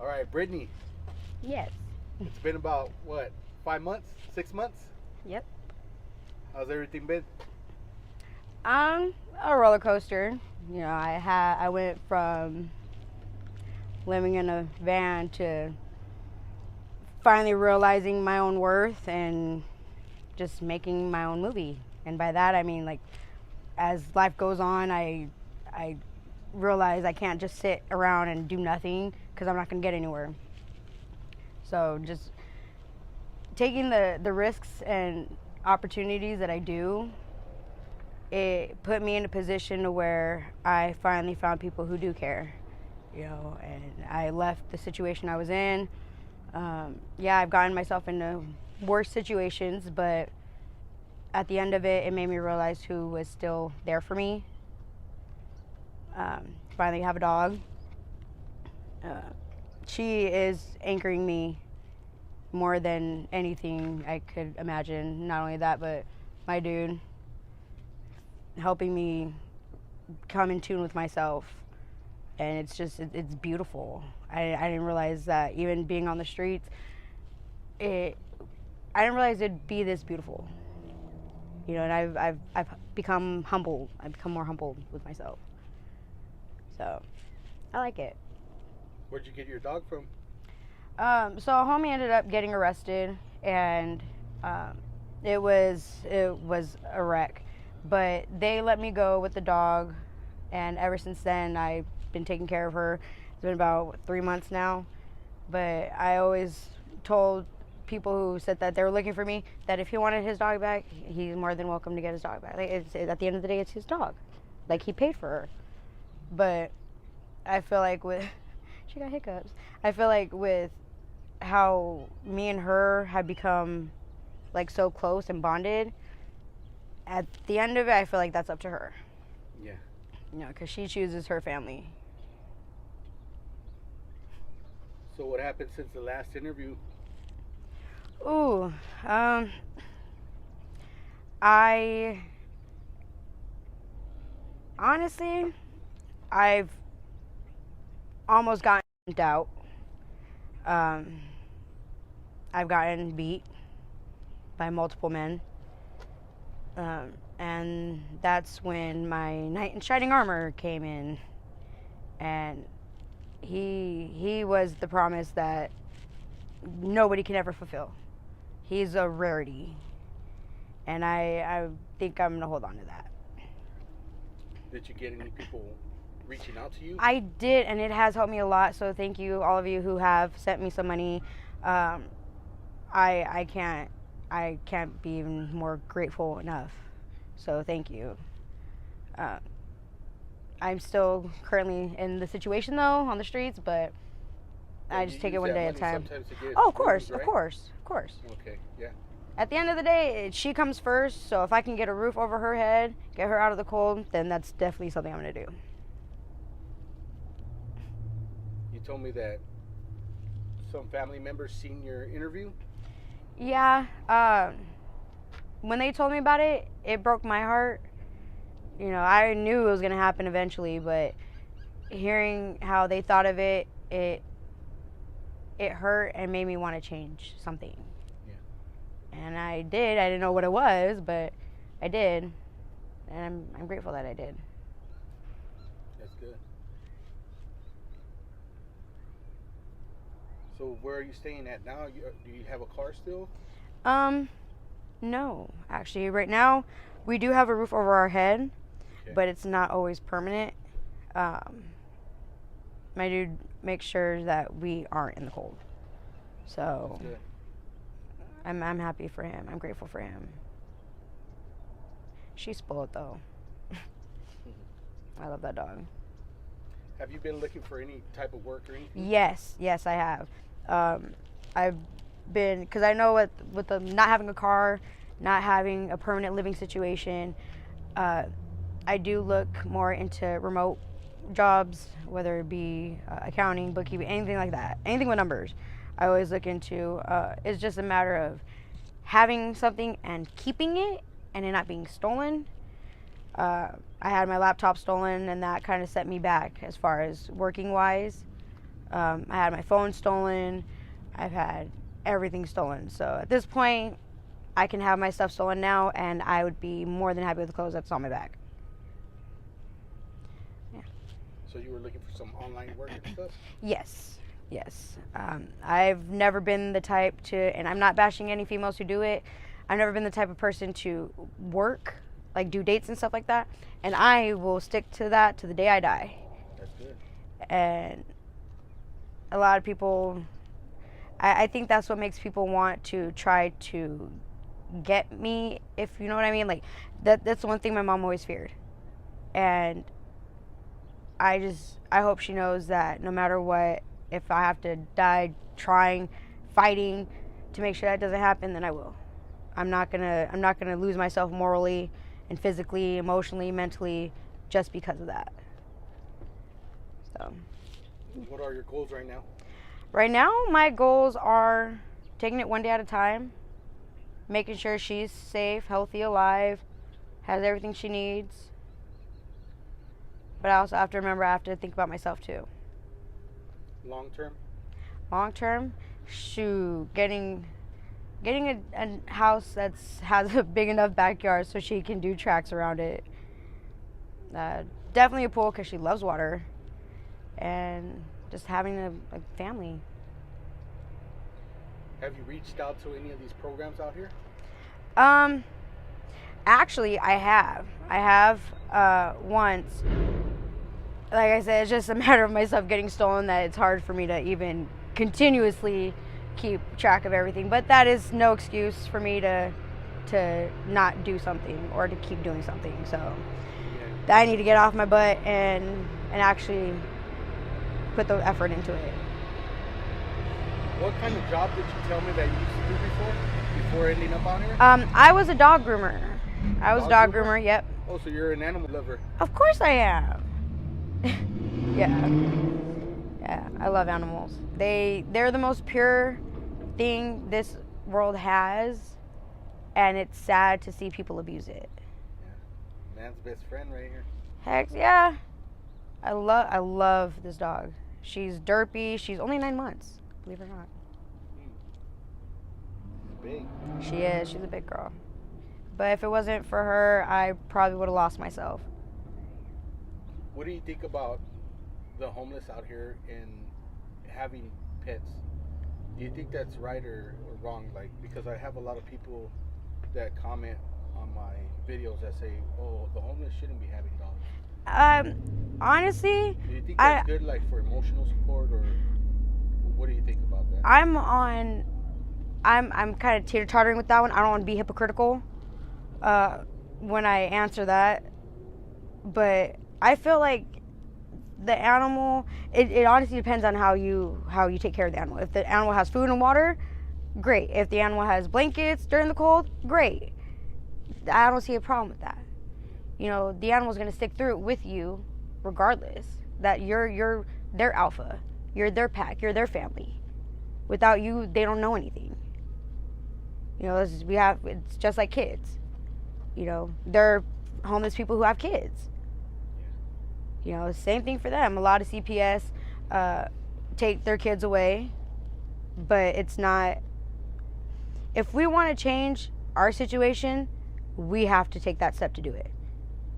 All right, Brittany. Yes. It's been about what, 5 months, 6 months? Yep. How's everything been? A roller coaster. I went from living in a van to finally realizing my own worth and just making my own movie. And by that I mean, like, as life goes on, I realize I can't just sit around and do nothing because I'm not going to get anywhere. So just taking the risks and opportunities that I do, it put me in a position to where I finally found people who do care, and I left the situation I was in. Yeah, I've gotten myself into worse situations, but at the end of it, it made me realize who was still there for me. Finally have a dog. Uh, she is anchoring me more than anything I could imagine. Not only that, but my dude helping me come in tune with myself. And it's just, it's beautiful. I didn't realize that even being on the streets, I didn't realize it'd be this beautiful. And I've become humbled. I've become more humbled with myself. So, I like it. Where'd you get your dog from? So a homie ended up getting arrested, and it was a wreck. But they let me go with the dog, and ever since then I've been taking care of her. It's been about 3 months now. But I always told people who said that they were looking for me that if he wanted his dog back, he's more than welcome to get his dog back. Like, at the end of the day, it's his dog. Like, he paid for her. But I feel like with she got hiccups. I feel like with how me and her have become like so close and bonded, at the end of it, I feel like that's up to her. Yeah. Because she chooses her family. So what happened since the last interview? Ooh, I honestly, I've almost gotten out. Um, I've gotten beat by multiple men. And that's when my knight in shining armor came in. And he was the promise that nobody can ever fulfill. He's a rarity. And I think I'm going to hold on to that. Did you get any people reaching out to you? I did, and it has helped me a lot. So thank you, all of you who have sent me some money. I can't be even more grateful enough. So thank you. I'm still currently in the situation though, on the streets, but I just take it one day at a time. Oh, of course, right? of course. Okay, yeah. At the end of the day, she comes first. So if I can get a roof over her head, get her out of the cold, then that's definitely something I'm gonna do. You told me that some family members seen your interview. Yeah. When they told me about it, it broke my heart. I knew it was gonna happen eventually, but hearing how they thought of it, it hurt and made me want to change something. Yeah. And I did. I didn't know what it was, but I did, and I'm grateful that I did. That's good. So where are you staying at now? Do you have a car still? No, actually, right now we do have a roof over our head, Okay. but it's not always permanent. My dude makes sure that we aren't in the cold. So That's good. I'm happy for him. I'm grateful for him. She's spoiled though. I love that dog. Have you been looking for any type of work or anything? Yes, I have. I've been, because I know with the not having a car, not having a permanent living situation, I do look more into remote jobs, whether it be accounting, bookkeeping, anything like that, anything with numbers. I always look into. It's just a matter of having something and keeping it, and it not being stolen. I had my laptop stolen, and that kind of set me back as far as working wise. I had my phone stolen. I've had everything stolen. So at this point, I can have my stuff stolen now, and I would be more than happy with the clothes that's on my back. Yeah. So you were looking for some online work and stuff? Yes. I've never been the type to, and I'm not bashing any females who do it, I've never been the type of person to work, like do dates and stuff like that, and I will stick to that to the day I die. That's good. And a lot of people, I think that's what makes people want to try to get me, if you know what I mean. Like that's the one thing my mom always feared, and I hope she knows that no matter what, if I have to die trying, fighting to make sure that doesn't happen, then I will. I'm not gonna lose myself morally and physically, emotionally, mentally, just because of that. So. What are your goals right now? Right now, my goals are taking it one day at a time, making sure she's safe, healthy, alive, has everything she needs. But I also have to remember I have to think about myself too. Long term? Long term, getting a house that has a big enough backyard so she can do tracks around it. Definitely a pool because she loves water, and just having a family. Have you reached out to any of these programs out here? Actually, I have. Once. Like I said, it's just a matter of my stuff getting stolen that it's hard for me to even continuously keep track of everything. But that is no excuse for me to not do something or to keep doing something. So I need to get off my butt and actually put the effort into it. What kind of job did you tell me that you used to do before ending up on here? I was a dog groomer. I was a dog groomer, yep. Oh, so you're an animal lover. Of course I am. Yeah, I love animals. They're the most pure thing this world has, and it's sad to see people abuse it. Yeah. Man's best friend right here. Heck yeah. I love this dog. She's derpy. She's only 9 months, believe it or not. Big. She is. She's a big girl. But if it wasn't for her, I probably would have lost myself. What do you think about the homeless out here and having pets? Do you think that's right or wrong? Like, because I have a lot of people that comment on my videos that say, "Oh, the homeless shouldn't be having dogs." Honestly, do you think that's good, like for emotional support, or what do you think about that? I'm kind of teeter-tottering with that one. I don't want to be hypocritical when I answer that, but I feel like the animal, it honestly depends on how you take care of the animal. If the animal has food and water, great. If the animal has blankets during the cold, great. I don't see a problem with that. You know, the animal's going to stick through it with you regardless. That you're their alpha. You're their pack. You're their family. Without you, they don't know anything. You know, it's just like kids. You know, they're homeless people who have kids. You know, same thing for them. A lot of CPS take their kids away, but it's not. If we want to change our situation, we have to take that step to do it.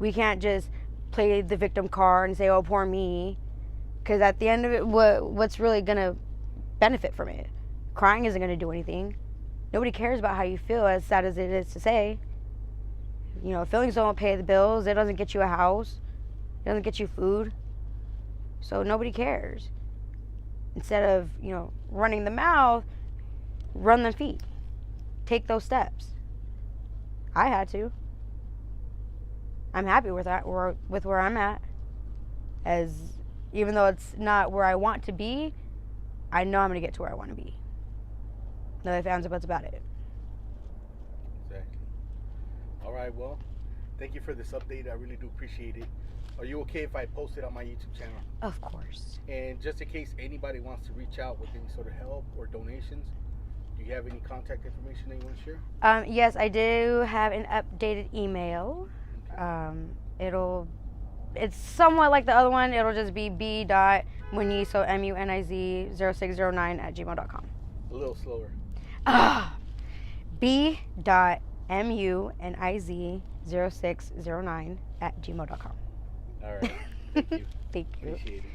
We can't just play the victim card and say, "Oh, poor me," because at the end of it, what's really gonna benefit from it? Crying isn't gonna do anything. Nobody cares about how you feel, as sad as it is to say. You know, feelings don't pay the bills. It doesn't get you a house. It doesn't get you food. So nobody cares. Instead of, you know, running the mouth, run the feet. Take those steps. I had to. I'm happy with that, with where I'm at. As even though it's not where I want to be, I know I'm going to get to where I want to be. No ifs, ands, or buts about it. Exactly. All right, well, thank you for this update. I really do appreciate it. Are you okay if I post it on my YouTube channel? Of course. And just in case anybody wants to reach out with any sort of help or donations, do you have any contact information that you want to share? Yes, I do have an updated email. It's somewhat like the other one. It'll just be b.munizo, MUNIZ 0609 at gmail.com. A little slower. b.muniz 0609 at gmail.com. All right. Thank you. Thank you. Appreciate it.